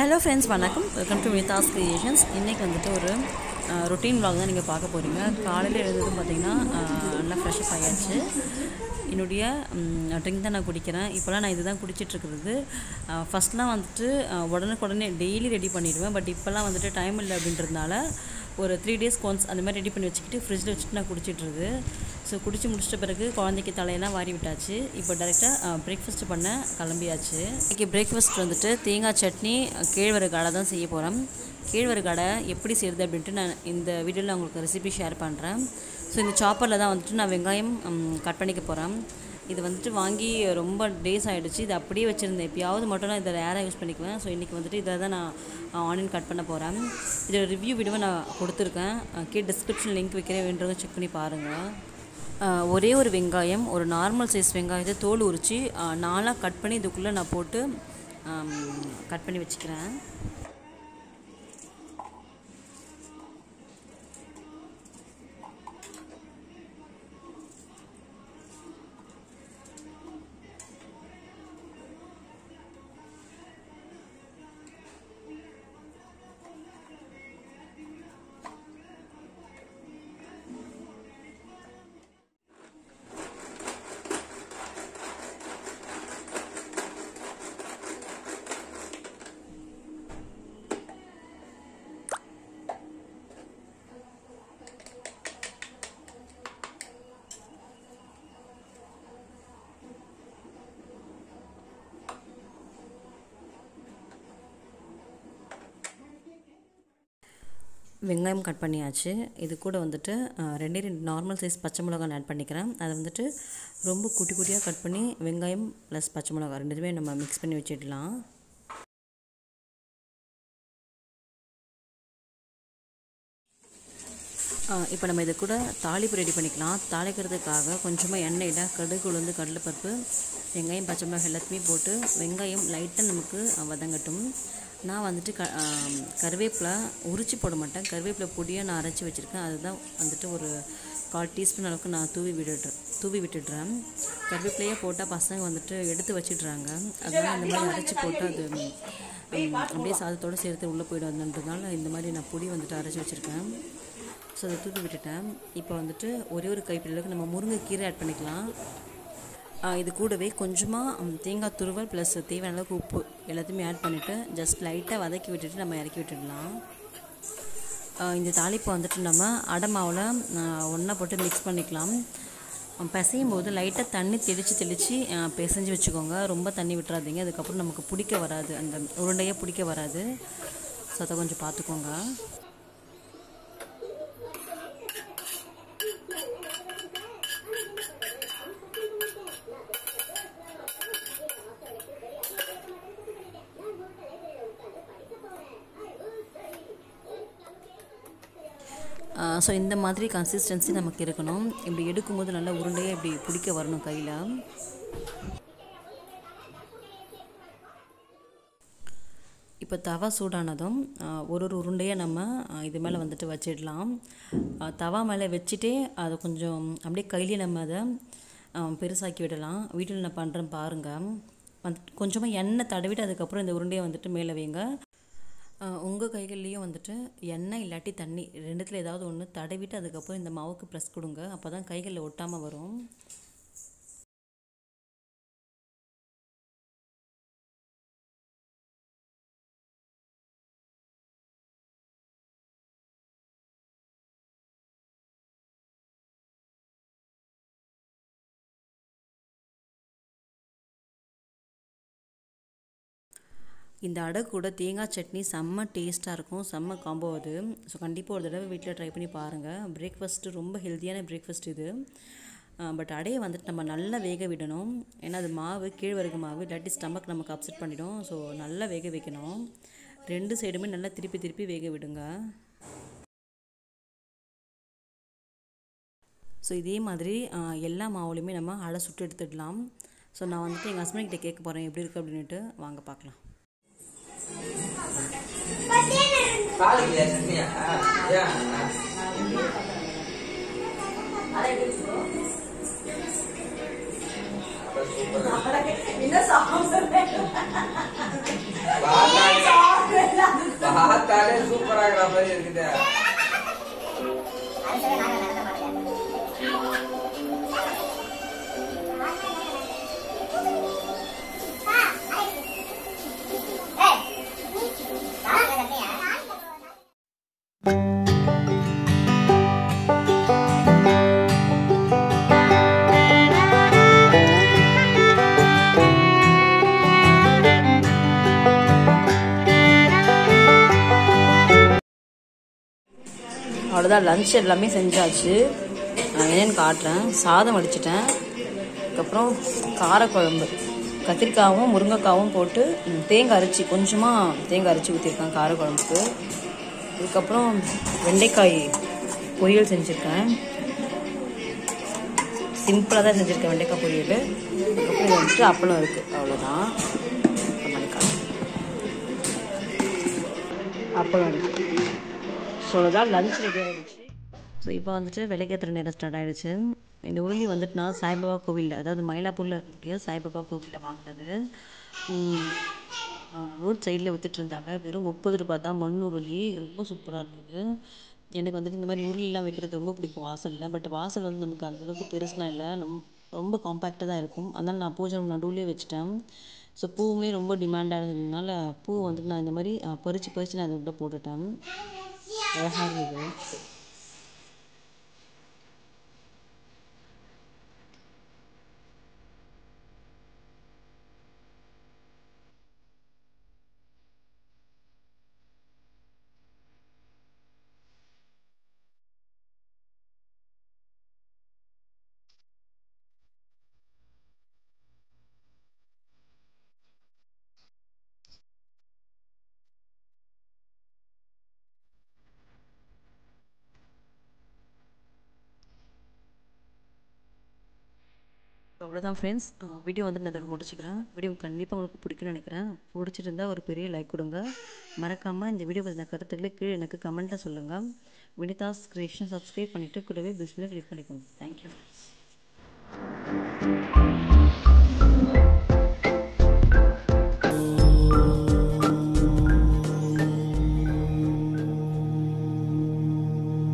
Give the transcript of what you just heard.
Hello friends, வணக்கம். Welcome to Vinitha's creations. இன்றைக்கி வந்துட்டு ஒரு ரொட்டீன் vlog தான் நீங்கள் பார்க்க போகிறீங்க. காலையில் எழுந்ததும் பார்த்திங்கன்னா நல்லா ஃப்ரெஷ்ஷப் ஆகியாச்சு. என்னுடைய ட்ரிங்க் தான் நான் குடிக்கிறேன். இப்போலாம் நான் இது தான் குடிச்சிட்ருக்கிறது. ஃபஸ்ட்லாம் வந்துட்டு உடனுக்குடனே டெய்லி ரெடி பண்ணிவிடுவேன். பட் இப்போல்லாம் வந்துட்டு டைம் இல்லை அப்படின்றதுனால ஒரு 3 டேஸ்க்கு ஒன்ஸ் அந்த மாதிரி ரெடி பண்ணி வச்சுக்கிட்டு ஃப்ரிட்ஜில் வச்சுட்டு நான் குடிச்சிட்ருக்கு. ஸோ குடிச்சு முடிச்சிட்ட பிறகு குழந்தைக்கு தலையெல்லாம் வாரி விட்டாச்சு. இப்போ டைரெக்டாக பிரேக்ஃபாஸ்ட் பண்ண கிளம்பியாச்சு. இன்றைக்கி பிரேக்ஃபாஸ்ட் வந்துட்டு தேங்காய் சட்னி, கேழ்வரகு அடை தான் செய்ய போகிறேன். கேழ்வரகு அடை எப்படி செய்கிறது அப்படின்ட்டு நான் இந்த வீடியோவில் உங்களுக்கு ரெசிபி ஷேர் பண்ணுறேன். ஸோ இந்த சாப்பரில் தான் வந்துட்டு நான் வெங்காயம் கட் பண்ணிக்க போகிறேன். இது வந்துட்டு வாங்கி ரொம்ப டேஸ் ஆகிடுச்சு. இது அப்படியே வச்சுருந்தேன். எப்பயாவது மட்டும் நான் இதை ரேராக யூஸ் பண்ணிக்குவேன். ஸோ இன்றைக்கி வந்துட்டு இதை தான் நான் ஆனியன் கட் பண்ண போகிறேன். இதோட ரிவ்யூ வீடியோவை நான் கொடுத்துருக்கேன். டிஸ்கிரிப்ஷன் லிங்க் வைக்கிறேன், வேண்டுறவங்க செக் பண்ணி பாருங்கள். ஒரே ஒரு வெங்காயம், ஒரு நார்மல் சைஸ் வெங்காயத்தை தோல் உரித்து 4ஆக கட் பண்ணி இதுக்குள்ளே நான் போட்டு கட் பண்ணி வச்சுக்கிறேன். வெங்காயம் கட் பண்ணியாச்சு. இது கூட வந்துட்டு 2 நார்மல் சைஸ் பச்சை மிளகாய் ஆட் பண்ணிக்கிறேன். அதை வந்துட்டு ரொம்ப குட்டி குட்டியாக கட் பண்ணி வெங்காயம் ப்ளஸ் பச்சை மிளகாய் ரெண்டுமே நம்ம மிக்ஸ் பண்ணி வச்சிடலாம். இப்போ நம்ம இதை கூட தாளிப்பு ரெடி பண்ணிக்கலாம். தாளிக்கிறதுக்காக கொஞ்சமாக எண்ணெயில் கடுகு, உளுந்து, கடலைப்பருப்பு, வெங்காயம், பச்சை மிளகாய் எல்லாத்தையுமே போட்டு வெங்காயம் லைட்டாக நமக்கு வதங்கட்டும். நான் வந்துட்டு கருவேப்பிலை உரிச்சு போட மாட்டேன். கருவேப்பிலை பொடியாக நான் அரைச்சி வச்சுருக்கேன். அதுதான் வந்துட்டு ஒரு 1/4 டீஸ்பூன் அளவுக்கு நான் தூவி விட்டுடுறேன். கருவேப்பிலையே போட்டால் பசங்க வந்துட்டு எடுத்து வச்சிடுறாங்க. அதனால் இந்த மாதிரி அரைச்சி போட்டு அது அப்படியே சாதத்தோடு சேர்த்து உள்ளே போயிடுன்றதுனால இந்த மாதிரி நான் பொடி வந்துட்டு அரைச்சி வச்சுருக்கேன். ஸோ அதை தூவி விட்டுட்டேன். இப்போ வந்துட்டு ஒரே ஒரு கைப்பிடி அளவுக்கு நம்ம முருங்கைக்கீரை ஆட் பண்ணிக்கலாம். இது கூடவே கொஞ்சமாக தேங்காய் துருவல் ப்ளஸ் தேவையான அளவுக்கு உப்பு எல்லாத்தையுமே ஆட் பண்ணிவிட்டு ஜஸ்ட் லைட்டாக வதக்கி விட்டுட்டு நம்ம இறக்கி விட்டுடலாம். இந்த தாளிப்பை வந்துட்டு நம்ம அடை மாவில் ஒன்றா போட்டு மிக்ஸ் பண்ணிக்கலாம். பிசையும் போது லைட்டாக தண்ணி தெளித்து பிசைஞ்சு வச்சுக்கோங்க. ரொம்ப தண்ணி விட்டுறாதீங்க. அதுக்கப்புறம் நமக்கு பிடிக்க வராது, அந்த உருண்டையே பிடிக்க வராது. ஸோ அதை கொஞ்சம் பார்த்துக்கோங்க. ஸோ இந்த மாதிரி கன்சிஸ்டன்சி நமக்கு இருக்கணும். இப்படி எடுக்கும்போது நல்லா உருண்டையாக இப்படி பிடிக்க வரணும் கையில். இப்போ தவா சூடானதும் ஒரு உருண்டையாக நம்ம இது மேலே வந்துட்டு வச்சிடலாம். தவா மேலே வச்சுட்டே அதை கொஞ்சம் அப்படியே கையிலேயே நம்ம அதை பெருசாக்கி விடலாம். வீட்டில் நான் பண்ணுறேன் பாருங்கள். வந்துட்டு கொஞ்சமாக எண்ணெய் தடவிட்டு அதுக்கப்புறம் இந்த உருண்டையை வந்துட்டு மேலே வைங்க. உங்கள் கைகள்லேயும் வந்துட்டு எண்ணெய் இல்லாட்டி தண்ணி ரெண்டுத்தில் ஏதாவது ஒன்று தடவிட்டு அதுக்கப்புறம் இந்த மாவுக்கு ப்ரெஸ் கொடுங்க. அப்போ தான் கைகளில் ஒட்டாமல் வரும். இந்த அடை கூட தேங்காய் சட்னி செம்ம டேஸ்ட்டாக இருக்கும். செம்ம காம்போ அது. ஸோ கண்டிப்பாக ஒரு தடவை வீட்டில் ட்ரை பண்ணி பாருங்கள். பிரேக்ஃபாஸ்ட்டு ரொம்ப ஹெல்த்தியான பிரேக்ஃபாஸ்ட் இது. பட் அடையை வந்துட்டு நம்ம நல்லா வேக விடணும். ஏன்னா அது மாவு கேழ்வரகு மாவு, இல்லாட்டி ஸ்டமக் நமக்கு அப்செட் பண்ணிடும். ஸோ நல்லா வேக வைக்கணும். 2 சைடுமே நல்லா திருப்பி வேக விடுங்க. ஸோ இதே மாதிரி எல்லா மாவுலையுமே நம்ம அடை சுட்டு எடுத்துடலாம். ஸோ நான் வந்துட்டு எங்கள் ஹஸ்பண்ட்கிட்ட கேட்க போகிறேன் எப்படி இருக்குது அப்படின்ட்டு. வாங்க பார்க்கலாம். என்ன சாப்பிடுறேன் அவ்வளோதான், லன்ச் எல்லாமே செஞ்சாச்சு. நான் என்னென்னு காட்டுறேன். சாதம் வடிச்சிட்டேன். அதுக்கப்புறம் காரக்குழம்பு, கத்திரிக்காயும் முருங்கைக்காவும் போட்டு தேங்காய் அரைச்சி, கொஞ்சமாக தேங்காய் அரைச்சி ஊற்றிருக்கேன் காரக்குழம்புக்கு. அதுக்கப்புறம் வெண்டைக்காய் பொரியல் செஞ்சுருக்கேன். சிம்பிளாக தான் செஞ்சுருக்கேன் வெண்டைக்காய் பொரியல். அதுக்கப்புறம் இது வந்துட்டு அப்பளம் இருக்குது, அவ்வளோதான். அப்பளம் இருக்குது. ஸோ தான் லன்ச் ரெடி ஆகிடுச்சு. ஸோ இப்போ வந்துட்டு விளக்கேற்றுற நேரம் ஸ்டார்ட் ஆகிடுச்சு. இந்த உருளி வந்துட்டு நான் சாய்பாபா கோவிலில், அதாவது மயிலாப்பூரில் இருக்கக்கூடிய சாய்பாபா கோவிலில் வாங்கினது. ரோட் சைடில் விற்றுட்டு இருந்தாங்க. வெறும் 30 ரூபா தான் மண் உருளி. ரொம்ப சூப்பராக இருந்தது. எனக்கு வந்துட்டு இந்த மாதிரி உருளிலாம் வைக்கிறது ரொம்ப பிடிக்கும் வாசலில். பட் வாசல் வந்து நமக்கு அந்தளவுக்கு பெருசுலாம் இல்லை, ரொம்ப காம்பேக்டாக தான் இருக்கும். அதனால் நான் பூஜை நடுவுலேயே வச்சுட்டேன். ஸோ பூவுமே ரொம்ப டிமாண்டாக இருந்ததுனால பூ வந்துட்டு நான் இந்த மாதிரி பறித்து நான் அதை விட போட்டுட்டேன். அழகாக இருந்தது. அவ்வளோதான் ஃப்ரெண்ட்ஸ், வீடியோ வந்து நான் இதோட முடிச்சுக்கிறேன். வீடியோ கண்டிப்பாக உங்களுக்கு பிடிக்கும்னு நினைக்கிறேன். பிடிச்சிருந்தா ஒரு பெரிய லைக் கொடுங்க. மறக்காமல் இந்த வீடியோ பற்றின கருத்துக்களை கீழே எனக்கு கமெண்ட்டில் சொல்லுங்கள். வினிதாஸ் கிரியேஷன் சப்ஸ்கிரைப் பண்ணிவிட்டு கூடவே பெல் பட்டனை கிளிக் பண்ணிக்கோங்க. தேங்க்யூ.